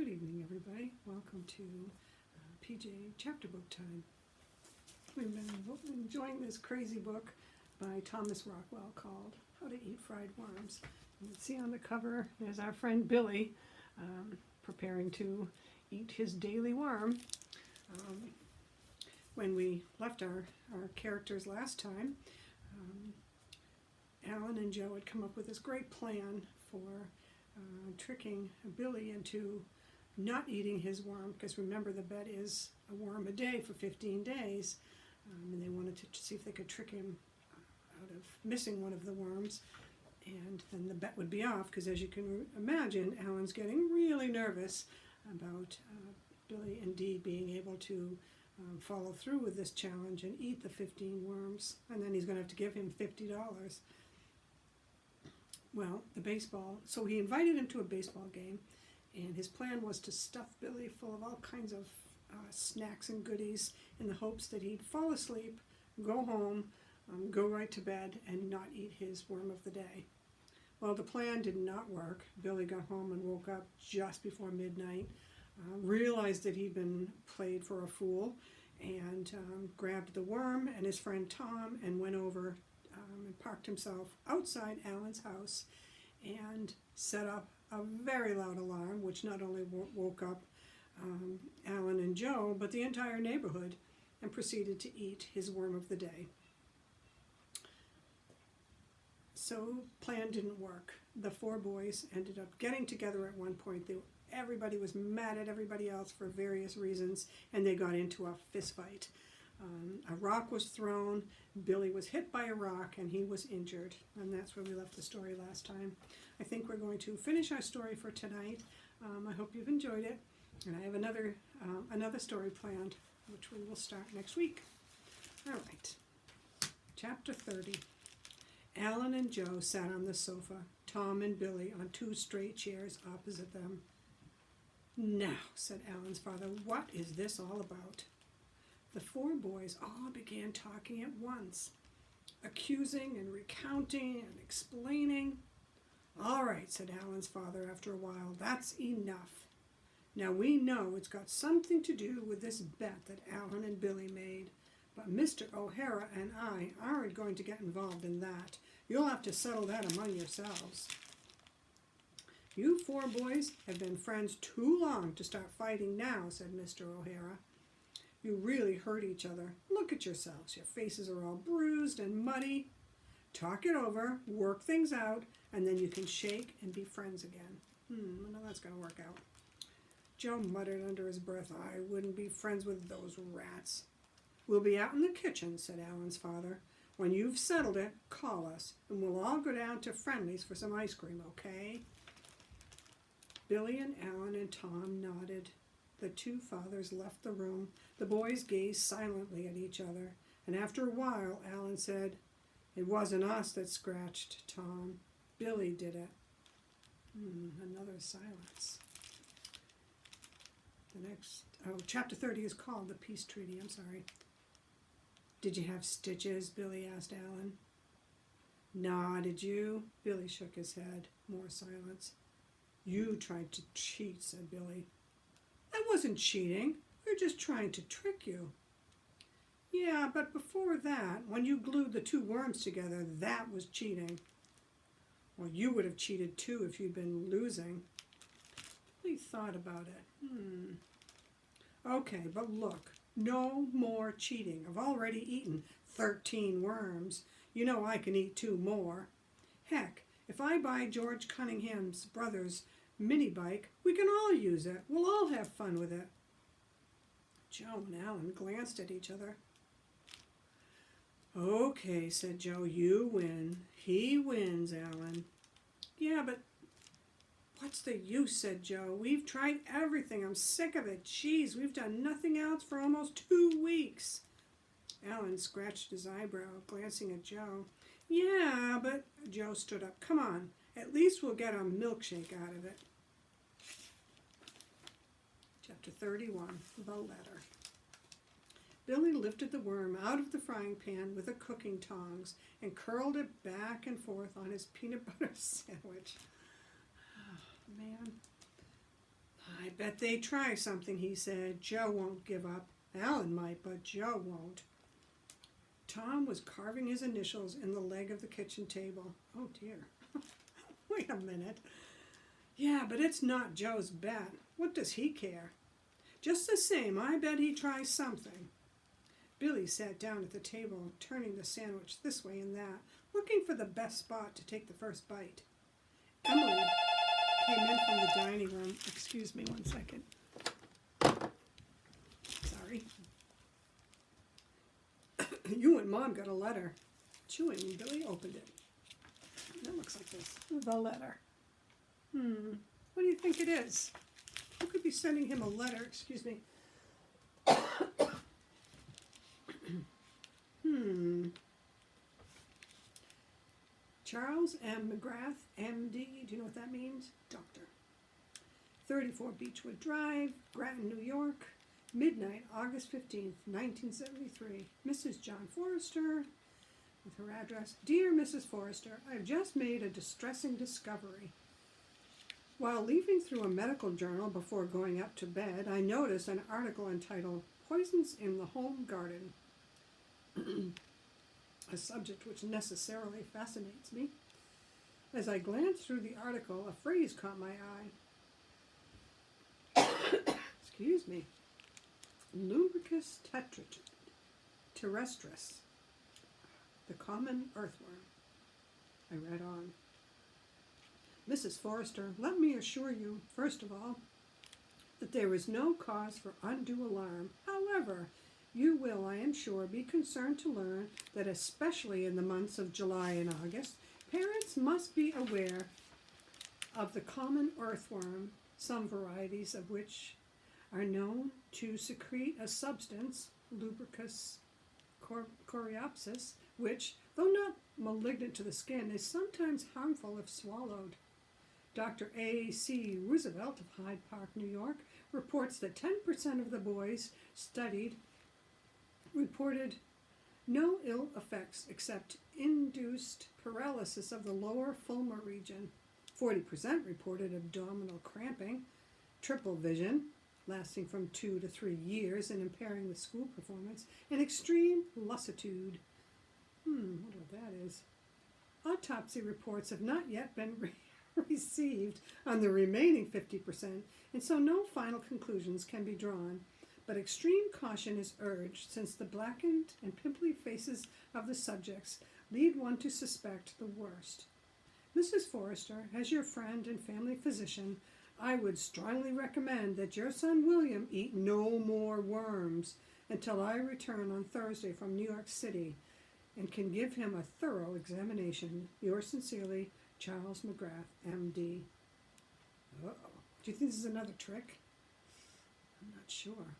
Good evening, everybody. Welcome to PJ Chapter Book Time. We've been enjoying this crazy book by Thomas Rockwell called How to Eat Fried Worms. You can see on the cover, there's our friend Billy preparing to eat his daily worm. When we left our characters last time, Alan and Joe had come up with this great plan for tricking Billy into not eating his worm, because remember, the bet is a worm a day for 15 days, and they wanted to see if they could trick him out of missing one of the worms, and then the bet would be off, because as you can imagine, Alan's getting really nervous about Billy indeed being able to follow through with this challenge and eat the 15 worms, and then he's going to have to give him $50. Well, so he invited him to a baseball game, and his plan was to stuff Billy full of all kinds of snacks and goodies in the hopes that he'd fall asleep, go home, go right to bed, and not eat his worm of the day. Well, the plan did not work. Billy got home and woke up just before midnight, realized that he'd been played for a fool, and grabbed the worm and his friend Tom and went over and parked himself outside Alan's house and set up a very loud alarm, which not only woke up Alan and Joe, but the entire neighborhood, and proceeded to eat his worm of the day. So, plan didn't work. The four boys ended up getting together at one point. Everybody was mad at everybody else for various reasons, and they got into a fist fight. A rock was thrown, Billy was hit by a rock, and he was injured. And that's where we left the story last time. I think we're going to finish our story for tonight. I hope you've enjoyed it. And I have another story planned, which we will start next week. All right. Chapter 30. Alan and Joe sat on the sofa, Tom and Billy on two straight chairs opposite them. "Now," said Alan's father, "what is this all about?" The four boys all began talking at once, accusing and recounting and explaining. "All right," said Alan's father after a while, "that's enough. Now we know it's got something to do with this bet that Alan and Billy made, but Mr. O'Hara and I aren't going to get involved in that. You'll have to settle that among yourselves." "You four boys have been friends too long to start fighting now," said Mr. O'Hara. "You really hurt each other. Look at yourselves. Your faces are all bruised and muddy. Talk it over, work things out, and then you can shake and be friends again." I know that's going to work out. Joe muttered under his breath, "I wouldn't be friends with those rats." "We'll be out in the kitchen," said Alan's father. "When you've settled it, call us, and we'll all go down to Friendly's for some ice cream, okay?" Billy and Alan and Tom nodded. The two fathers left the room. The boys gazed silently at each other, and after a while, Alan said, "It wasn't us that scratched Tom. Billy did it." Another silence. Chapter 30 is called The Peace Treaty. I'm sorry. "Did you have stitches?" Billy asked Alan. "Nah, did you?" Billy shook his head. More silence. "You tried to cheat," said Billy. "I wasn't cheating. We were just trying to trick you." "Yeah, but before that, when you glued the two worms together, that was cheating." "Well, you would have cheated too if you'd been losing." Billy thought about it. "Okay, but look, no more cheating. I've already eaten 13 worms. You know I can eat 2 more. Heck, if I buy George Cunningham's brother's mini bike, we can all use it. We'll all have fun with it." Joe and Alan glanced at each other. "Okay," said Joe, "you win. He wins, Alan." "Yeah, but what's the use?" said Joe. "We've tried everything. I'm sick of it. Geez, we've done nothing else for almost 2 weeks. Alan scratched his eyebrow, glancing at Joe. "Yeah, but—" Joe stood up. "Come on. At least we'll get a milkshake out of it." Chapter 31, The Letter. Billy lifted the worm out of the frying pan with the cooking tongs and curled it back and forth on his peanut butter sandwich. "Oh, man, I bet they try something, he said. Joe won't give up. Alan might, but Joe won't. Tom was carving his initials in the leg of the kitchen table. Oh dear. Wait a minute. Yeah, but it's not Joe's bet. What does he care? Just the same, I bet he tries something. Billy sat down at the table, turning the sandwich this way and that, looking for the best spot to take the first bite. Emily came in from the dining room. Excuse me 1 second. Sorry. You and Mom got a letter. Chewing, Billy opened it. That looks like this. The letter. What do you think it is? Who could be sending him a letter? Excuse me. Charles M. McGrath, M.D. Do you know what that means? Doctor. 34 Beechwood Drive, Grattan, New York. Midnight, August 15th, 1973. Mrs. John Forrester, with her address. Dear Mrs. Forrester, I have just made a distressing discovery. While leafing through a medical journal before going up to bed, I noticed an article entitled Poisons in the Home Garden, a subject which necessarily fascinates me. As I glanced through the article, a phrase caught my eye. Excuse me. Lubricus terrestris, the common earthworm. I read on. Mrs. Forrester, let me assure you, first of all, that there is no cause for undue alarm. However, you will, I am sure, be concerned to learn that especially in the months of July and August, parents must be aware of the common earthworm, some varieties of which are known to secrete a substance, Lubricus coreopsis, which, though not malignant to the skin, is sometimes harmful if swallowed. Dr. A.C. Roosevelt of Hyde Park, New York, reports that 10% of the boys studied reported no ill effects except induced paralysis of the lower fulmar region. 40% reported abdominal cramping, triple vision, lasting from 2 to 3 years and impairing the school performance, and extreme lassitude. Wonder what that is. Autopsy reports have not yet been received on the remaining 50%, and so no final conclusions can be drawn. But extreme caution is urged, since the blackened and pimply faces of the subjects lead one to suspect the worst. Mrs. Forrester, as your friend and family physician, I would strongly recommend that your son William eat no more worms until I return on Thursday from New York City and can give him a thorough examination. Yours sincerely, Charles McGrath, M.D. Uh-oh. Do you think this is another trick? I'm not sure.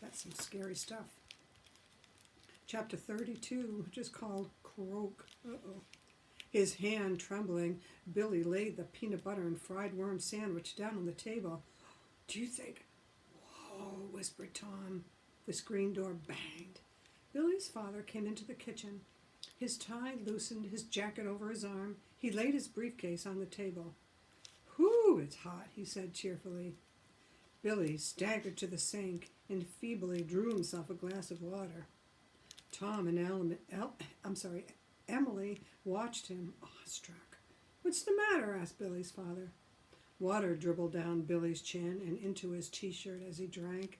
That's some scary stuff. Chapter 32, which is called Croak. Uh-oh. His hand trembling, Billy laid the peanut butter and fried worm sandwich down on the table. Do you think? Whoa, whispered Tom. The screen door banged. Billy's father came into the kitchen. His tie loosened, his jacket over his arm. He laid his briefcase on the table. Whew, it's hot, he said cheerfully. Billy staggered to the sink and feebly drew himself a glass of water. Tom and Emily watched him, awestruck. What's the matter? Asked Billy's father. Water dribbled down Billy's chin and into his t-shirt as he drank.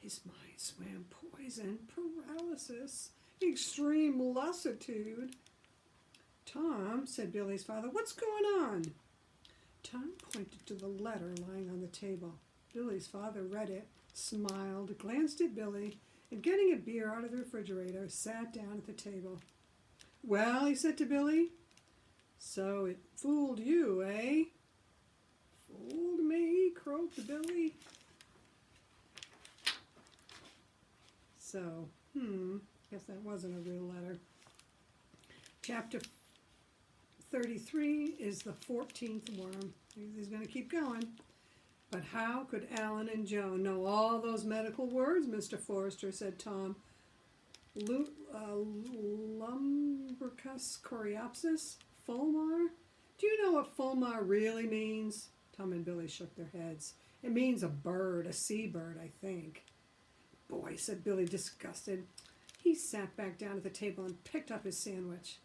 His mind swam poison, paralysis, extreme lassitude. Tom, said Billy's father, what's going on? Tom pointed to the letter lying on the table. Billy's father read it, smiled, glanced at Billy, and getting a beer out of the refrigerator, sat down at the table. Well, he said to Billy, so it fooled you, eh? Fooled me, croaked Billy. So, guess that wasn't a real letter. Chapter 33 is the 14th worm. He's going to keep going. But how could Alan and Joe know all those medical words, Mr. Forrester, said Tom. Lumbricus coreopsis? Fulmar? Do you know what fulmar really means? Tom and Billy shook their heads. It means a bird, a seabird, I think. Boy, said Billy, disgusted. He sat back down at the table and picked up his sandwich.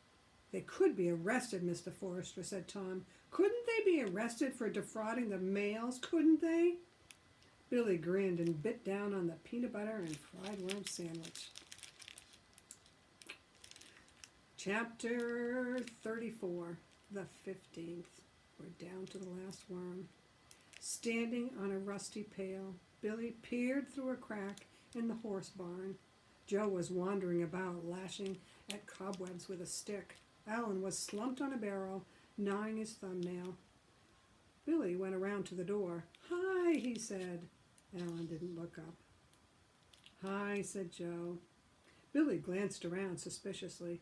They could be arrested, Mr. Forrester, said Tom. Couldn't they be arrested for defrauding the mails, couldn't they? Billy grinned and bit down on the peanut butter and fried worm sandwich. Chapter 34, the 15th. We're down to the last worm. Standing on a rusty pail, Billy peered through a crack in the horse barn. Joe was wandering about, lashing at cobwebs with a stick. Alan was slumped on a barrel, gnawing his thumbnail. Billy went around to the door. "Hi," he said. Alan didn't look up. "Hi," said Joe. Billy glanced around suspiciously.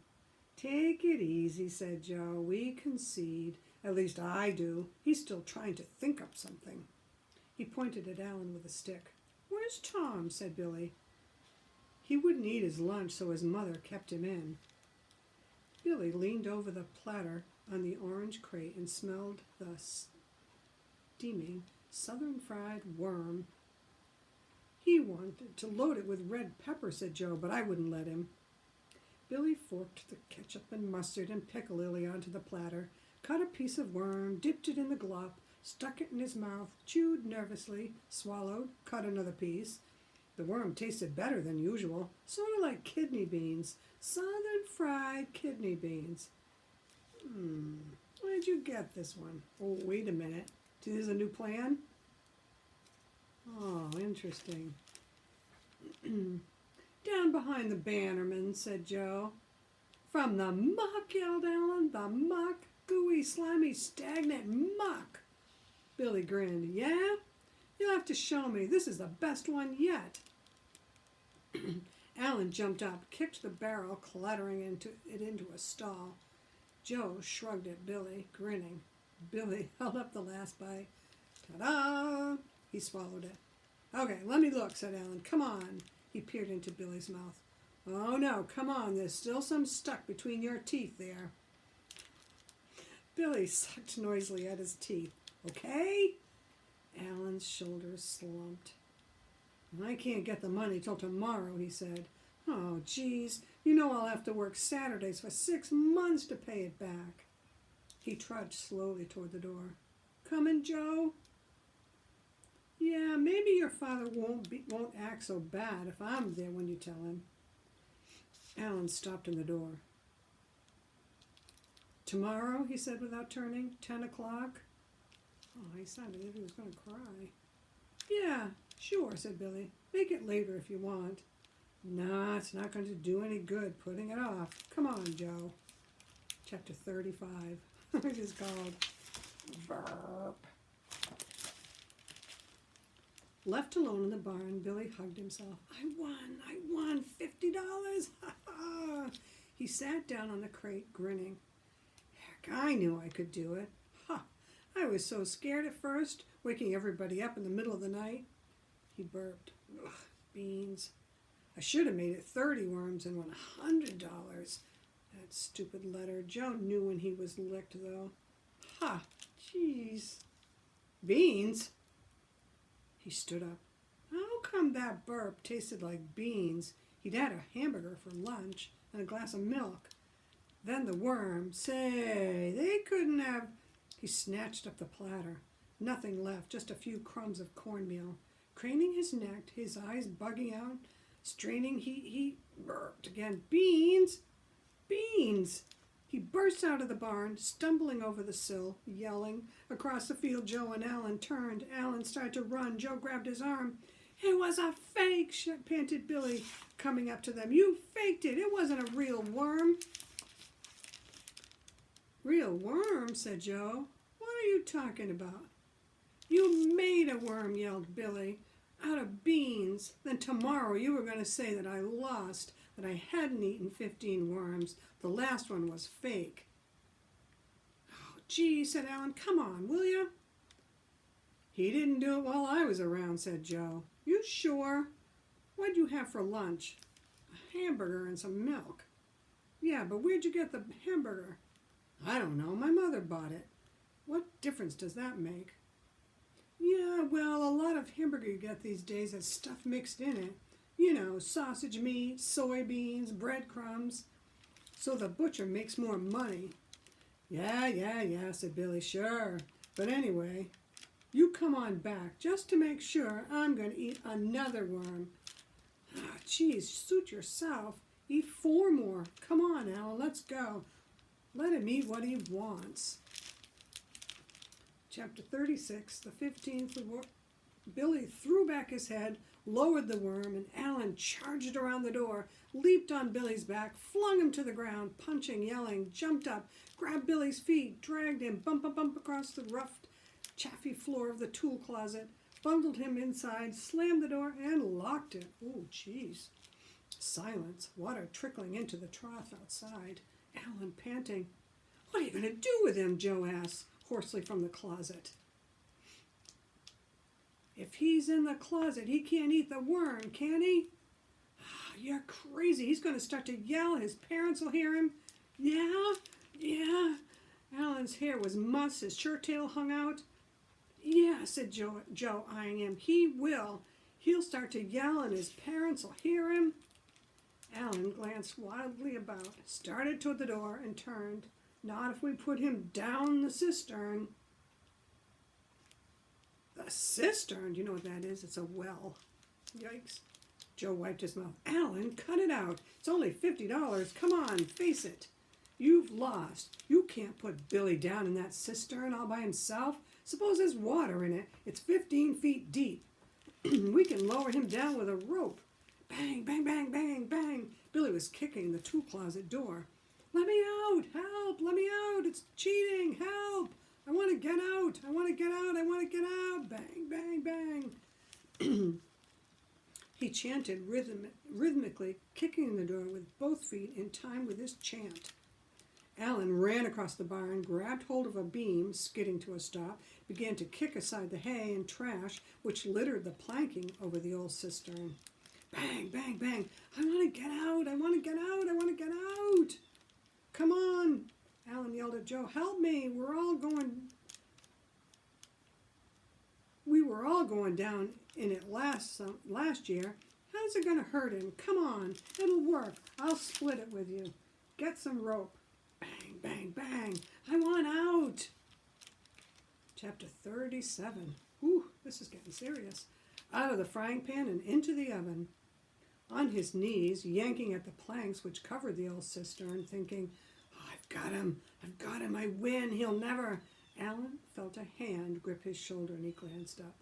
"Take it easy," said Joe. "We concede. At least I do." He's still trying to think up something. He pointed at Alan with a stick. "Where's Tom?" said Billy. He wouldn't eat his lunch, so his mother kept him in. Billy leaned over the platter on the orange crate and smelled the steaming southern fried worm. "He wanted to load it with red pepper," said Joe, "but I wouldn't let him." Billy forked the ketchup and mustard and pickle lily onto the platter, cut a piece of worm, dipped it in the glop, stuck it in his mouth, chewed nervously, swallowed, cut another piece. The worm tasted better than usual, sort of like kidney beans, southern fried kidney beans. Where'd you get this one? Oh, wait a minute. See, there's a new plan? Oh, interesting. "Down behind the Bannerman," said Joe. "From the muck," yelled Alan. "The muck. Gooey, slimy, stagnant muck." Billy grinned. "Yeah? You'll have to show me. This is the best one yet." Alan jumped up, kicked the barrel, clattering into a stall. Joe shrugged at Billy, grinning. Billy held up the last bite. "Ta-da!" He swallowed it. "Okay, let me look," said Alan. "Come on." He peered into Billy's mouth. "Oh, no, come on. There's still some stuck between your teeth there." Billy sucked noisily at his teeth. "Okay?" Alan's shoulders slumped. "I can't get the money till tomorrow," he said. "Oh, geez, you know I'll have to work Saturdays for 6 months to pay it back." He trudged slowly toward the door. "Coming, Joe?" "Yeah, maybe your father won't act so bad if I'm there when you tell him." Alan stopped in the door. "Tomorrow," he said without turning. 10 o'clock. Oh, he sounded as if he was going to cry. "Yeah, sure," said Billy. "Make it later if you want." "Nah, it's not going to do any good putting it off. Come on, Joe." Chapter 35, which is called Burp. Left alone in the barn, Billy hugged himself. I won $50. Ha ha! He sat down on the crate, grinning. Heck, I knew I could do it. Ha! I was so scared at first, waking everybody up in the middle of the night. He burped. Ugh, beans. I should have made it 30 worms and won $100. That stupid letter. Joe knew when he was licked, though. Ha! Jeez. Beans? He stood up. How come that burp tasted like beans? He'd had a hamburger for lunch and a glass of milk. Then the worm. Say, they couldn't have... He snatched up the platter. Nothing left, just a few crumbs of cornmeal. Craning his neck, his eyes bugging out, straining, he burped again. Beans! Beans! He burst out of the barn, stumbling over the sill, yelling. Across the field, Joe and Alan turned. Alan started to run. Joe grabbed his arm. It was a fake, panted Billy, coming up to them. You faked it. It wasn't a real worm. Real worm, said Joe. What are you talking about? You made a worm, yelled Billy, out of beans. Then tomorrow you were going to say that I lost, that I hadn't eaten 15 worms. The last one was fake. Oh, gee, said Alan. Come on, will you? He didn't do it while I was around, said Joe. You sure? What'd you have for lunch? A hamburger and some milk. Yeah, but where'd you get the hamburger? I don't know. My mother bought it. What difference does that make? Yeah, well, a lot of hamburger you get these days has stuff mixed in it. You know, sausage meat, soybeans, breadcrumbs. So the butcher makes more money. Yeah, said Billy, sure. But anyway, you come on back just to make sure I'm going to eat another worm. Ah, geez, suit yourself. Eat 4 more. Come on, Alan, let's go. Let him eat what he wants. Chapter 36, the 15th. Billy threw back his head, lowered the worm, and Alan charged around the door, leaped on Billy's back, flung him to the ground, punching, yelling, jumped up, grabbed Billy's feet, dragged him bump across the rough, chaffy floor of the tool closet, bundled him inside, slammed the door, and locked it. Oh, jeez. Silence, water trickling into the trough outside. Alan panting. What are you going to do with him? Joe asked hoarsely from the closet. If he's in the closet, he can't eat the worm, can he? Oh, you're crazy. He's going to start to yell. His parents will hear him. Yeah. Alan's hair was mussed. His shirt tail hung out. Yeah, said Joe, eyeing him. He will. He'll start to yell and his parents will hear him. Alan glanced wildly about, started toward the door, and turned. Not if we put him down the cistern. The cistern? Do you know what that is? It's a well. Yikes. Joe wiped his mouth. Alan, cut it out. It's only $50. Come on, face it. You've lost. You can't put Billy down in that cistern all by himself. Suppose there's water in it. It's 15 feet deep. We can lower him down with a rope. Bang, bang, bang, bang, bang. Billy was kicking the tool closet door. Let me out! Help! Let me out! It's cheating! Help! I want to get out! I want to get out! I want to get out! Bang, bang, bang. He chanted rhythmically, kicking the door with both feet in time with his chant. Alan ran across the barn, grabbed hold of a beam, skidding to a stop, began to kick aside the hay and trash which littered the planking over the old cistern. Bang, bang, bang. I want to get out. I want to get out. I want to get out. Come on. Alan yelled at Joe. Help me. We were all going down in it last year. How's it going to hurt him? Come on. It'll work. I'll split it with you. Get some rope. Bang, bang, bang. I want out. Chapter 37. Whew, this is getting serious. Out of the frying pan and into the oven. On his knees, yanking at the planks which covered the old cistern, thinking, oh, I've got him, I win, he'll never. Alan felt a hand grip his shoulder and he glanced up.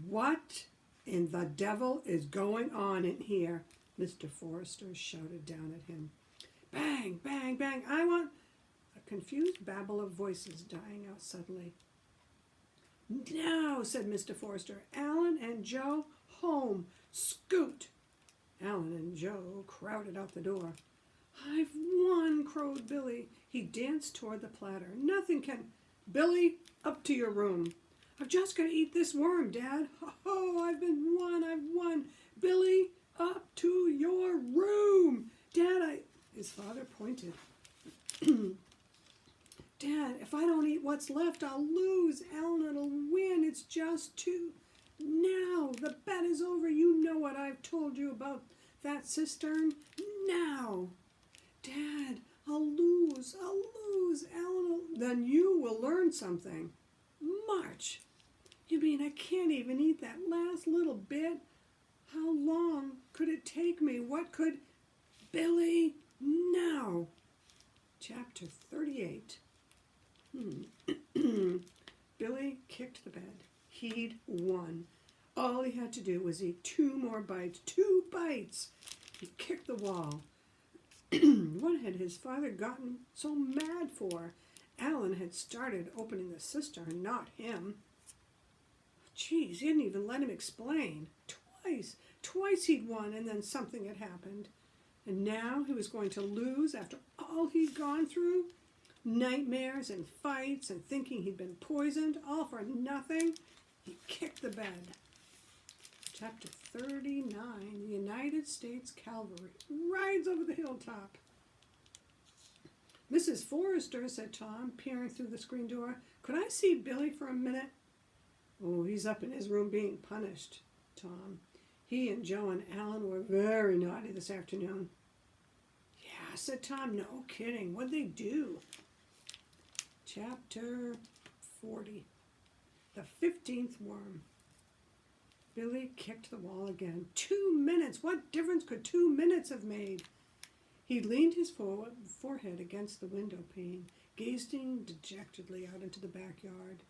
What in the devil is going on in here? Mr. Forrester shouted down at him. Bang, bang, bang, I want... A confused babble of voices dying out suddenly. No, said Mr. Forrester. Alan and Joe, home. Scoot. Alan and Joe crowded out the door. I've won, crowed Billy. He danced toward the platter. Nothing can... Billy, up to your room. I've just got to eat this worm, Dad. Oh, I've won. Billy, up to your room. Dad, His father pointed. Dad, if I don't eat what's left, I'll lose. Alan will win. It's just 2. Now, the bet is over. You know what I've told you about that cistern. Now. Dad, I'll lose. Alan Then you will learn something. March. You mean I can't even eat that last little bit? How long could it take me? What could... Billy, now. Chapter 38. Billy kicked the bed. He'd won. All he had to do was eat 2 more bites. 2 bites! He kicked the wall. What had his father gotten so mad for? Alan had started opening the cistern, not him. Geez, he didn't even let him explain. Twice he'd won, and then something had happened. And now he was going to lose after all he'd gone through? Nightmares and fights and thinking he'd been poisoned, all for nothing. He kicked the bed. Chapter 39, the United States Cavalry rides over the hilltop. Mrs. Forrester, said Tom, peering through the screen door, could I see Billy for a minute? Oh, he's up in his room being punished, Tom. He and Joe and Alan were very naughty this afternoon. Yeah, said Tom, no kidding. What'd they do? Chapter 40. The 15th worm. Billy kicked the wall again. 2 minutes! What difference could 2 minutes have made? He leaned his forehead against the window pane, gazing dejectedly out into the backyard.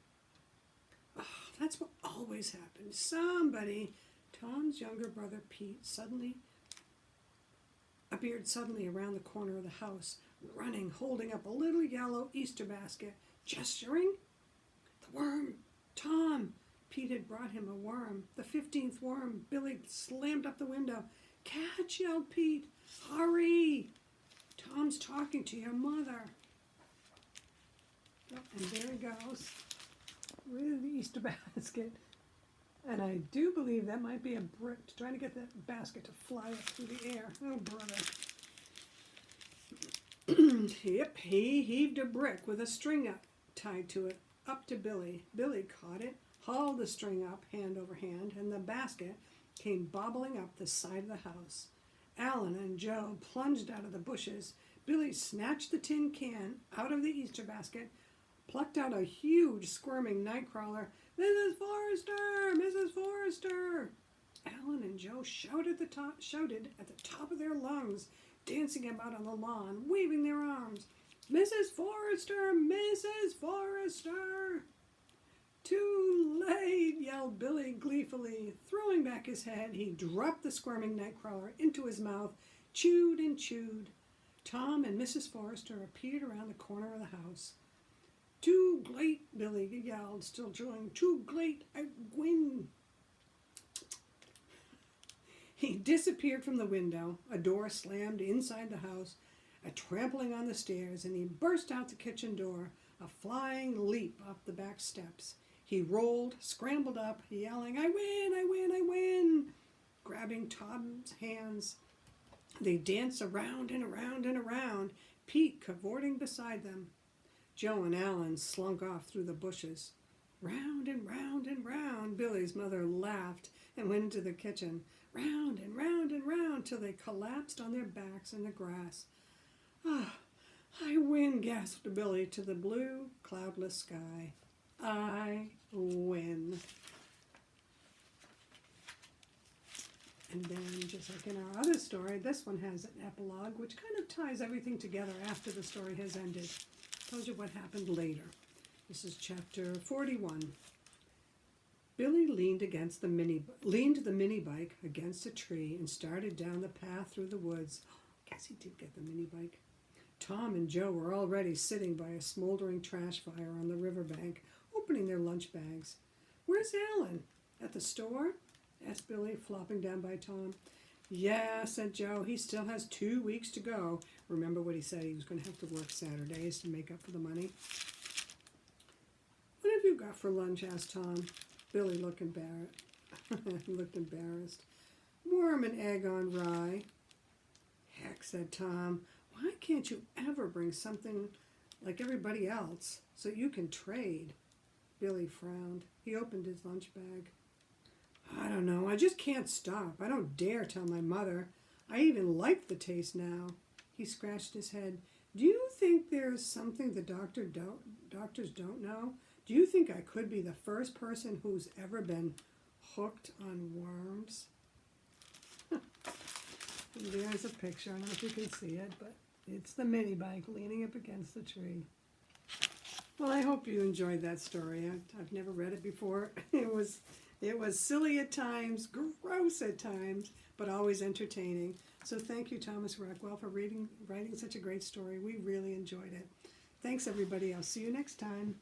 Oh, that's what always happens. Somebody, Tom's younger brother Pete, appeared suddenly around the corner of the house, running, holding up a little yellow Easter basket, gesturing. The worm! Tom! Pete had brought him a worm, the 15th worm. Billy slammed up the window. Catch, yelled Pete. Hurry! Tom's talking to your mother. Oh, and there he goes with the Easter basket. And I do believe that might be a brick, trying to get that basket to fly up through the air. Oh, brother. Yep, he heaved a brick with a string tied to it up to Billy. Billy caught it, hauled the string up hand over hand, and the basket came bobbling up the side of the house. Alan and Joe plunged out of the bushes. Billy snatched the tin can out of the Easter basket, plucked out a huge squirming nightcrawler. Mrs. Forrester! Mrs. Forrester! Alan and Joe shouted at the top of their lungs, dancing about on the lawn, waving their arms. Mrs. Forrester! Mrs. Forrester! Too late, yelled Billy gleefully. Throwing back his head, he dropped the squirming nightcrawler into his mouth, chewed and chewed. Tom and Mrs. Forrester appeared around the corner of the house. Too late, Billy yelled, still chewing. Too late, I win. He disappeared from the window. A door slammed inside the house, a trampling on the stairs, and he burst out the kitchen door, a flying leap up the back steps. He rolled, scrambled up, yelling, I win, I win, I win. Grabbing Tom's hands, they danced around and around and around, Pete cavorting beside them. Joe and Alan slunk off through the bushes. Round and round and round, Billy's mother laughed and went into the kitchen. Round and round and round, till they collapsed on their backs in the grass. Ah, I win, gasped Billy to the blue, cloudless sky. I win. And then, just like in our other story, this one has an epilogue, which kind of ties everything together after the story has ended. Tells you what happened later. This is chapter 41. Billy leaned the mini bike against a tree and started down the path through the woods. I guess he did get the mini bike. Tom and Joe were already sitting by a smoldering trash fire on the riverbank, opening their lunch bags. Where's Alan? At the store? Asked Billy, flopping down by Tom. Yeah, said Joe. He still has 2 weeks to go. Remember what he said? He was going to have to work Saturdays to make up for the money. What have you got for lunch? Asked Tom. Billy looked embarrassed. Worm and egg on rye. Heck, said Tom. Why can't you ever bring something like everybody else so you can trade? Billy frowned. He opened his lunch bag. I don't know. I just can't stop. I don't dare tell my mother. I even like the taste now. He scratched his head. Do you think there's something the doctors don't know? Do you think I could be the first person who's ever been hooked on worms? There's a picture. I don't know if you can see it, but it's the mini bike leaning up against the tree. Well, I hope you enjoyed that story. I've never read it before. It was silly at times, gross at times, but always entertaining. So thank you, Thomas Rockwell, for writing such a great story. We really enjoyed it. Thanks, everybody. I'll see you next time.